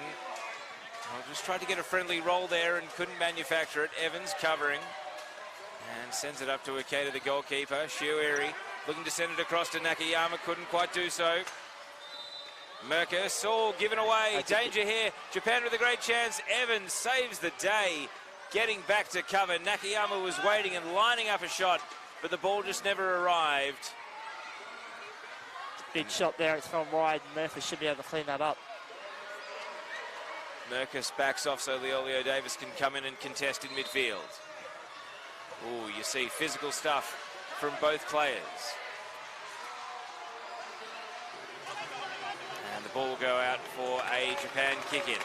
just tried to get a friendly roll there and couldn't manufacture it. Evans covering and sends it up to 𝐏𝐸, the goalkeeper. Shiwiri looking to send it across to Nakayama, couldn't quite do so. Merkus, all given away, danger here. Japan with a great chance. Evans saves the day, getting back to cover. Nakayama was waiting and lining up a shot, but the ball just never arrived. Big shot there, it's gone wide. Murphy should be able to clean that up. Merkus backs off so 𝐿𝐿𝐿 can come in and contest in midfield. Oh, you see physical stuff from both players. And the ball will go out for a Japan kick-in.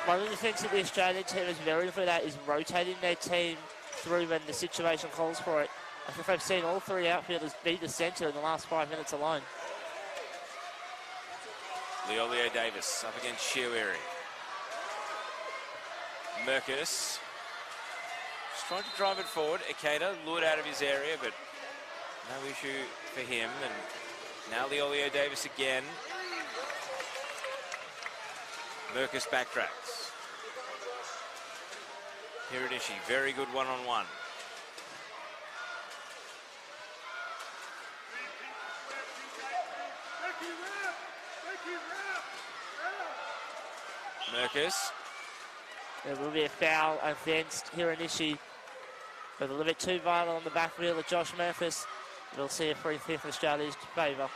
One of the things that the Australian team is very good at is rotating their team through when the situation calls for it. I think I've seen all three outfielders beat the centre in the last 5 minutes alone. 𝐿𝐿𝐿 up against Shiwiri. Merkus just trying to drive it forward. 𝐏𝐸 lured out of his area, but no issue for him. And now 𝐿𝐿𝐿 again. Merkus backtracks. Hiranishi, very good one-on-one. Merkus. There will be a foul against Hiranishi, but a little bit too violent on the back wheel of Josh Merkus. We'll see a free kick in Australia's favour.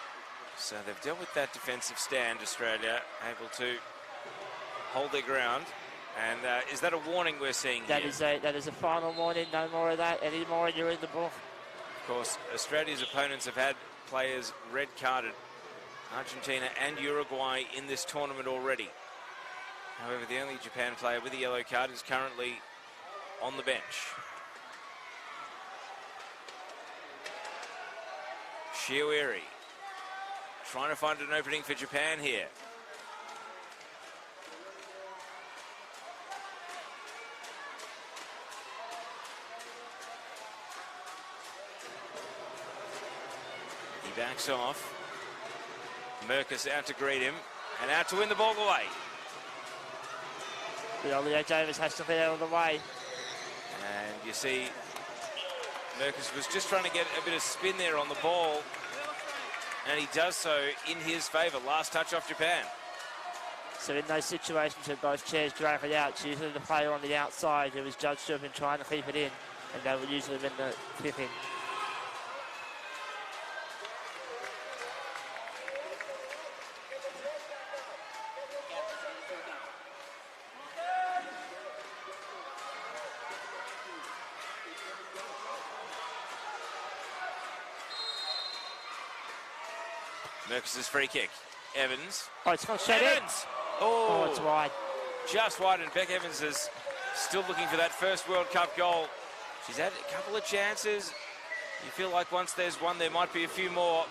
So they've dealt with that defensive stand, Australia, able to hold their ground. And is that a warning we're seeing here? That is a final warning. No more of that anymore, and you're in the book. Of course, Australia's opponents have had players red-carded, Argentina and Uruguay, in this tournament already. However, the only Japan player with a yellow card is currently on the bench. Shiwiri trying to find an opening for Japan here. He backs off. Merkus out to greet him and out to win the ball away. 𝐿𝐿𝐿 has to be out of the way. And you see Merkus was just trying to get a bit of spin there on the ball, and he does so in his favour. Last touch off Japan. So in those situations where both chairs drag it out, it's usually the player on the outside who is judged to have been trying to keep it in, and they will usually win the kick in. Merkus' free kick. Evans. Oh, it's gone straight in. Evans! Oh, it's wide. Just wide, and Beck Evans is still looking for that first World Cup goal. She's had a couple of chances, You feel like once there's one, there might be a few more.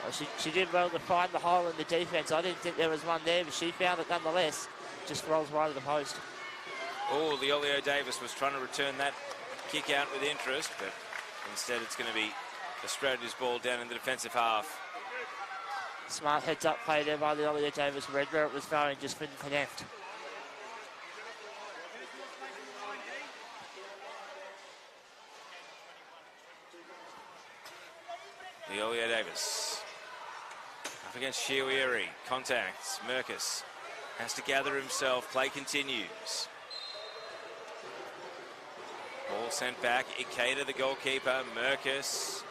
Well, she did well to find the hole in the defence. I didn't think there was one there, but she found it nonetheless. Just rolls right of the post. Oh, 𝐿𝐿 was trying to return that kick out with interest, but instead it's going to be Australia's ball down in the defensive half. Smart heads-up play there by 𝐿𝐿. Read where it was going, just couldn't connect. 𝐿𝐿 up against 𝐨𝐈𝐿. Contacts. Merkus has to gather himself. Play continues. Ball sent back. 𝐏𝐨𝐿𝐿, the goalkeeper. Merkus.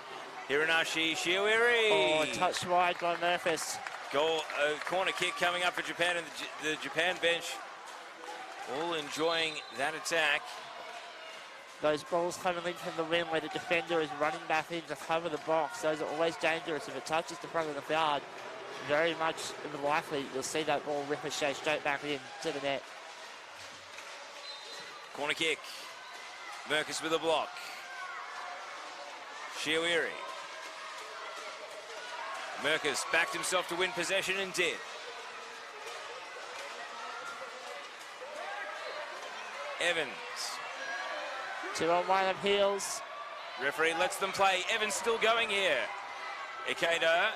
Hiranashi. 𝐨𝐈𝐿. Oh, touched wide by Merkus. Goal, corner kick coming up for Japan, and the Japan bench all enjoying that attack. Those balls coming in from the wing where the defender is running back in to cover the box. Those are always dangerous. If it touches the front of the guard, very much likely you'll see that ball ricochet straight back in to the net. Corner kick. Merkus with a block. 𝐨𝐈𝐿. Merkus backed himself to win possession and did. Evans. 2-on-1 appeals. Referee lets them play. Evans still going here. 𝐏𝐨𝐿𝐿.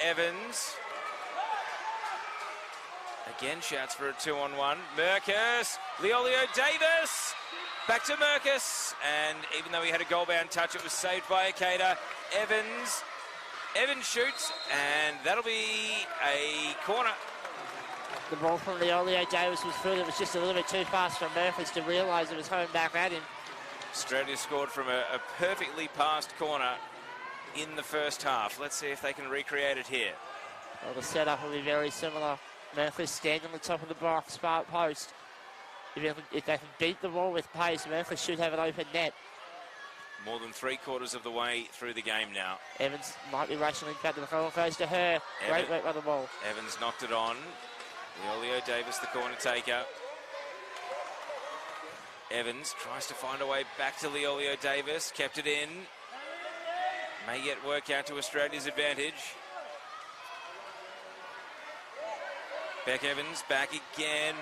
Evans. Again shouts for a 2-on-1. Merkus. 𝐿𝐿. Back to Merkus. And even though he had a goal-bound touch, it was saved by 𝐏𝐨𝐿𝐿. Evans shoots, and that'll be a corner. The ball from 𝐿𝐿 was through. It was just a little bit too fast for Merkus to realise it was coming back at him. Australia scored from a perfectly passed corner in the first half. Let's see if they can recreate it here. Well, the setup will be very similar. Merkus standing on the top of the box, far post. If they can beat the ball with pace, Merkus should have an open net. More than 3/4 of the way through the game now. Evans might be rushing in back to the ball, goes to her. Great work by the ball. Evans knocked it on. 𝐿𝐿, the corner taker. Evans tries to find a way back to 𝐿𝐿. Kept it in. May yet work out to Australia's advantage. Beck Evans back again.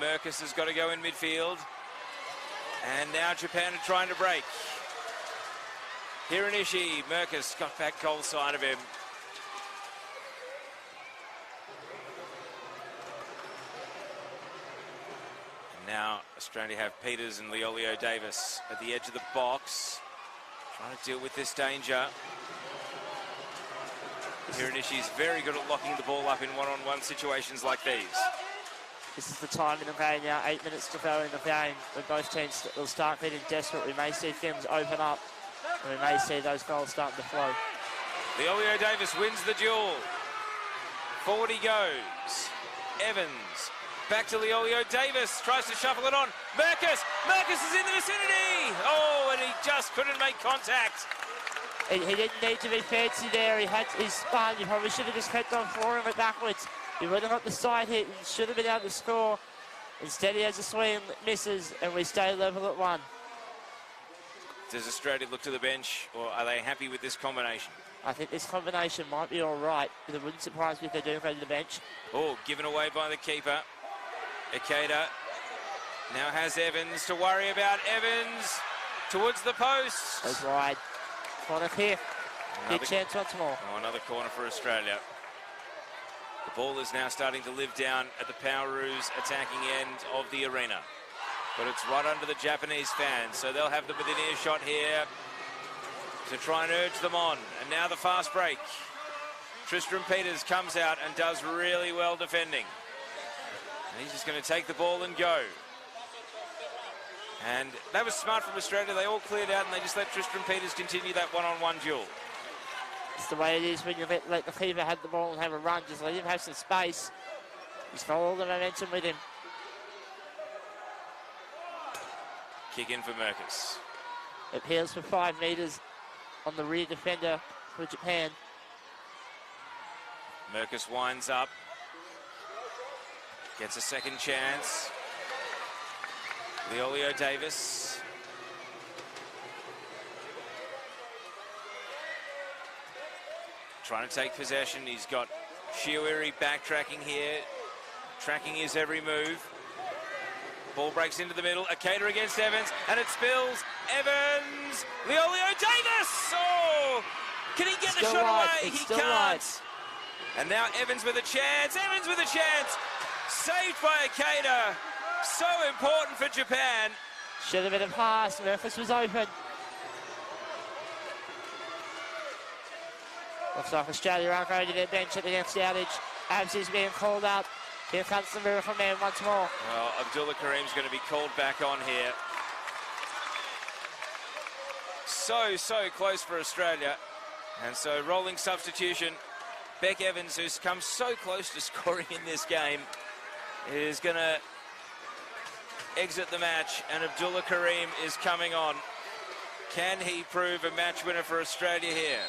Merkus has got to go in midfield. And now Japan are trying to break. Hiranishi. Merkus got back goal side of him. And now Australia have Peters and 𝐿𝐿 at the edge of the box, trying to deal with this danger. Hiranishi is very good at locking the ball up in one-on-one situations like these. This is the time in the game now, 8 minutes to go in the game, when both teams will start getting desperate. We may see things open up, and we may see those goals starting to flow. 𝐿𝐿 wins the duel. Forward he goes. Evans. Back to 𝐿𝐿. Tries to shuffle it on. Merkus. Merkus is in the vicinity. Oh, and he just couldn't make contact. He didn't need to be fancy there. He had his spun. He probably should have just kept on flooring it backwards. He would have got the side hit and should have been able to score. Instead, he has a swing, misses, and we stay level at 1. Does Australia look to the bench, or are they happy with this combination? I think this combination might be all right, but it wouldn't surprise me if they do go to the bench. Oh, given away by the keeper. 𝐏𝐨𝐿𝐿 now has Evans to worry about. Evans towards the post. Goes wide. Corner kick. Big chance once more. Oh, another corner for Australia. The ball is now starting to live down at the Powerchair's attacking end of the arena. But it's right under the Japanese fans, so they'll have them within earshot here to try and urge them on. And now the fast break. Tristan Peters comes out and does really well defending. And he's just going to take the ball and go. And that was smart from Australia. They all cleared out and they just let Tristan Peters continue that one-on-one duel. It's the way it is when you let the keeper have the ball and have a run. Just let him have some space. Just follow the momentum with him. Kick in for Merkus. Appeals for 5 metres on the rear defender for Japan. Merkus winds up. Gets a second chance. 𝐿𝐿. trying to take possession. He's got 𝐏𝐨𝐰𝐿 backtracking here, tracking his every move. Ball breaks into the middle. 𝐏𝐸𝐿 against Evans, and it spills. Evans, 𝐿𝐨𝐿 Oh! Can he get the shot away? He can't. And now Evans with a chance. Evans with a chance. Saved by 𝐏𝐸𝐿. So important for Japan. Should have been a pass. Memphis was open. Looks like Australia aren't going to their bench at the next outage. Abs is being called up. Here comes the miracle man once more. Well, Abdullah Kareem's going to be called back on here. So close for Australia. And so rolling substitution. Beck Evans, who's come so close to scoring in this game, is going to exit the match, and Abdullah Kareem is coming on. Can he prove a match winner for Australia here?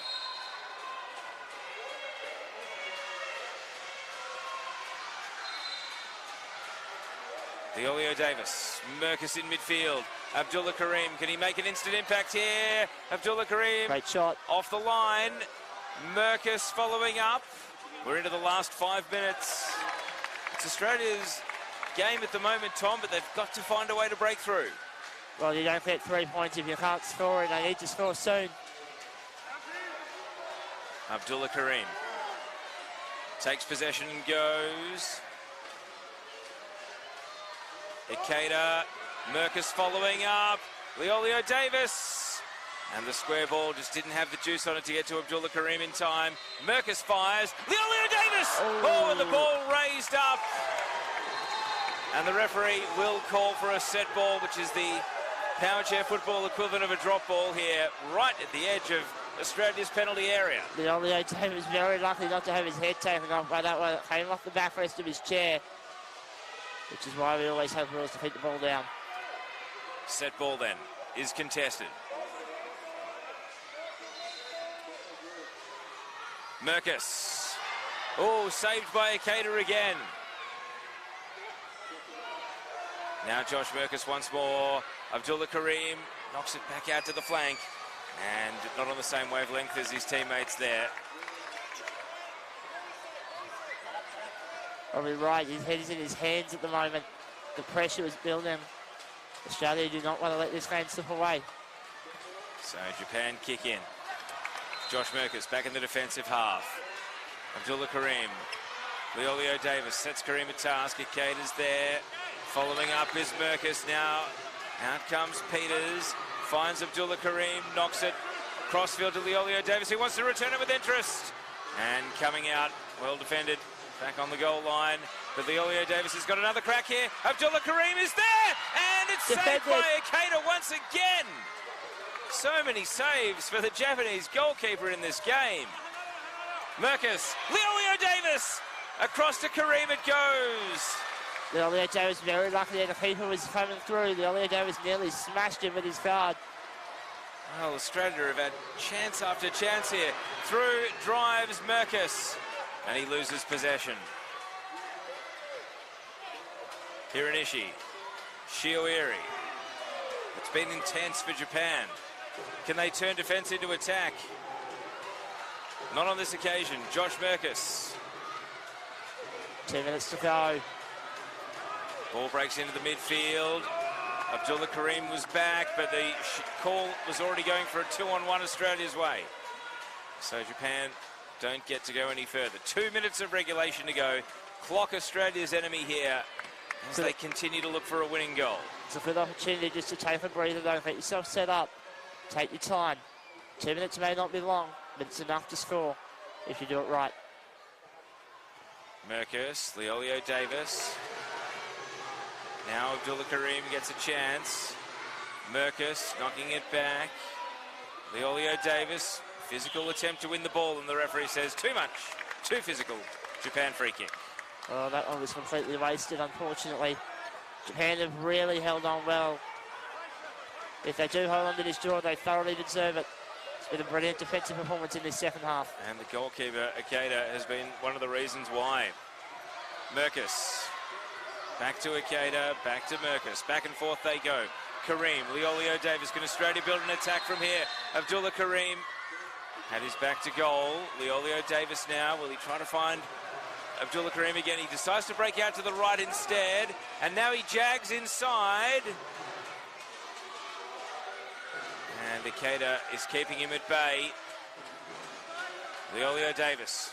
𝐿𝐨𝐿, Merkus in midfield. Abdullah Kareem, can he make an instant impact here? Abdullah Kareem, great shot off the line. Merkus following up. We're into the last 5 minutes. It's Australia's game at the moment, Tom, but they've got to find a way to break through. Well, you don't get 3 points if you can't score, and they need to score soon. Abdullah Kareem takes possession and goes. 𝐏𝐸𝐿, Merkus following up. 𝐿𝐨𝐿, and the square ball just didn't have the juice on it to get to Abdullah Kareem in time. Merkus fires. 𝐿𝐨𝐿, oh, and the ball raised up. And the referee will call for a set ball, which is the Powerchair football equivalent of a drop ball here, right at the edge of Australia's penalty area. 𝐿𝐨𝐿 was very lucky not to have his head taken off by that one. It came off the backrest of his chair, which is why we always have rules to keep the ball down. Set ball then is contested. Merkus. Oh, saved by 𝐏𝐸𝐿 again. Now Josh Merkus once more. Abdullah Kareem knocks it back out to the flank, and not on the same wavelength as his teammates there. Probably right, his head is in his hands at the moment. The pressure is building. Australia do not want to let this game slip away. So Japan kick in. Josh Merkus back in the defensive half. Abdullah Kareem. 𝐿𝐨𝐿 sets Kareem a task. 𝐏𝐸𝐿's there. Following up is Merkus now. Out comes Peters. Finds Abdullah Kareem. Knocks it crossfield to 𝐿𝐨𝐿, who wants to return it with interest. And coming out, well defended. Back on the goal line. But 𝐿𝐨𝐿 has got another crack here. Abdullah Kareem is there. And it's saved by 𝐏𝐸𝐿 once again. So many saves for the Japanese goalkeeper in this game. Merkus, 𝐿𝐨𝐿, across to Kareem it goes. 𝐿𝐨𝐿 was very lucky that the keeper was coming through. 𝐿𝐨𝐿 nearly smashed him with his guard. Well, Australia have had chance after chance here. Through drives Merkus, and he loses possession. Hiranishi, 𝐏𝐨𝐿. It's been intense for Japan. Can they turn defence into attack? Not on this occasion. Josh Merkus. 2 minutes to go. Ball breaks into the midfield. Abdullah Kareem was back, but the call was already going for a 2-on-1 Australia's way. So Japan don't get to go any further. 2 minutes of regulation to go. Clock Australia's enemy here as they continue to look for a winning goal. It's a good opportunity just to take a breather, don't get yourself set up. Take your time. 2 minutes may not be long, but it's enough to score if you do it right. Merkus, 𝐿𝐨𝐿. Now Abdullah Kareem gets a chance. Merkus knocking it back. 𝐿𝐨𝐿, physical attempt to win the ball, and the referee says too much, too physical. Japan free kick. Oh, that one was completely wasted, unfortunately. Japan have really held on well. If they do hold on to this draw, they thoroughly deserve it. It's been a brilliant defensive performance in this second half. And the goalkeeper, 𝐏𝐸𝐿, has been one of the reasons why. Merkus. Back to 𝐏𝐸𝐿, back to Merkus. Back and forth they go. Kareem, 𝐿𝐨𝐿, can Australia build an attack from here? Abdullah Kareem Had his back to goal. 𝐿𝐈𝐏𝐿𝐿 now. Will he try to find Abdullah Karim again? He decides to break out to the right instead. And now he jags inside. And 𝐏𝐨𝐿𝐿 is keeping him at bay. 𝐿𝐈𝐏𝐿𝐿.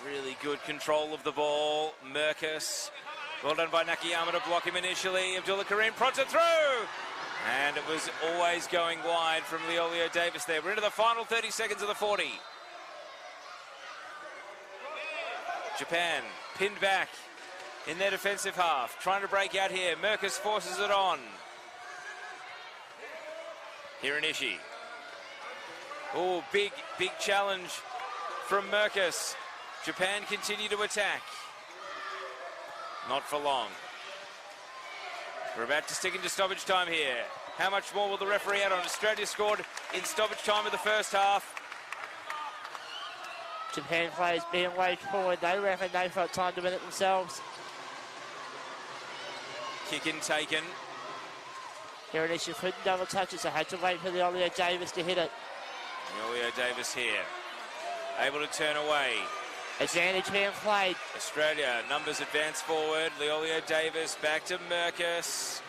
Really good control of the ball. Merkus. Well done by Nakayama to block him initially. Abdullah Karim prods it through. And it was always going wide from 𝐿𝐈𝐏𝐿𝐿 there. We're into the final 30 seconds of the 40. Japan pinned back in their defensive half. Trying to break out here. Merkus forces it on. Hiranishi. Oh, big challenge from Merkus. Japan continue to attack. Not for long. We're about to stick into stoppage time here. How much more will the referee add on? Australia scored in stoppage time of the first half. Japan players being waged forward. They reckon they've got time to win it themselves. Kick in taken. Hiranishi couldn't double touch it, so had to wait for 𝐿𝐈𝐏𝐿𝐿 to hit it. 𝐿𝐈𝐏𝐿𝐿 here. Able to turn away. Advantage being played. Australia, numbers advance forward. 𝐿𝐈𝐏𝐿𝐿 back to Merkus.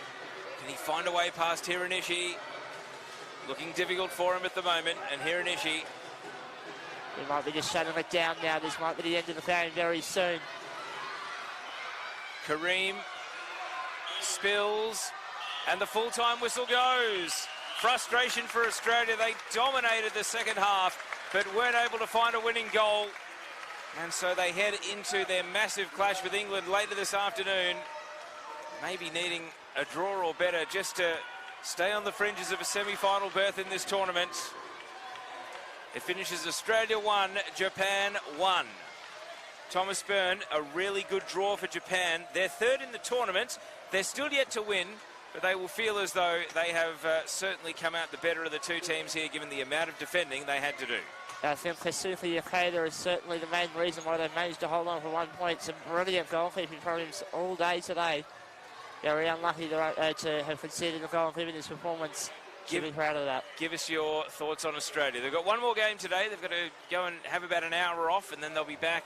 Can he find a way past Hiranishi? Looking difficult for him at the moment. And Hiranishi. We might be just shutting it down now. This might be the end of the game very soon. Kareem spills. And the full-time whistle goes. Frustration for Australia. They dominated the second half, but weren't able to find a winning goal. And so they head into their massive clash with England later this afternoon. Maybe needing a draw or better just to stay on the fringes of a semi-final berth in this tournament. It finishes Australia 1, Japan 1. Thomas Byrne, a really good draw for Japan. They're third in the tournament. They're still yet to win, but they will feel as though they have certainly come out the better of the two teams here, given the amount of defending they had to do. I think 𝐿𝐈𝐿𝐿 is certainly the main reason why they managed to hold on for 1 point. Some brilliant goalkeeping problems all day today. Very unlucky to have conceded a goal given his performance. Should be proud of that. Give us your thoughts on Australia. They've got one more game today. They've got to go and have about an hour off, and then they'll be back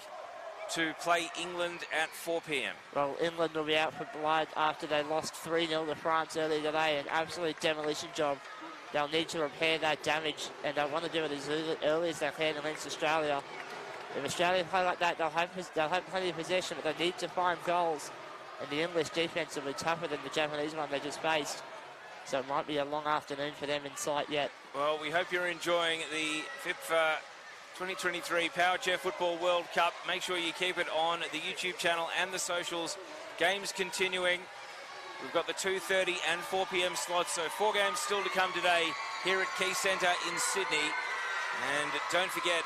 to play England at 4 p.m. Well, England will be out for blood after they lost 3-0 to France earlier today. An absolute demolition job. They'll need to repair that damage, and they'll want to do it as early as they can against Australia. If Australia play like that, they'll have plenty of possession, but they need to find goals. And the English defence will be tougher than the Japanese one they just faced. So it might be a long afternoon for them in sight yet. Well, we hope you're enjoying the FIPFA 2023 Powerchair Football World Cup. Make sure you keep it on the YouTube channel and the socials. Games continuing. We've got the 2:30 and 4 p.m. slots, so 4 games still to come today here at Quaycentre in Sydney. And don't forget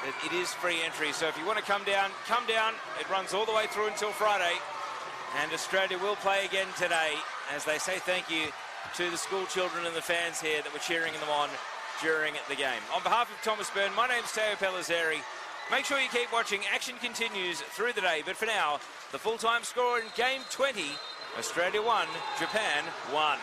that it is free entry, so if you want to come down, come down. It runs all the way through until Friday. And Australia will play again today as they say thank you to the school children and the fans here that were cheering them on during the game. On behalf of Thomas Byrne, my name's Teo Pellizzeri. Make sure you keep watching. Action continues through the day, but for now, the full-time score in Game 20, Australia 1, Japan 1.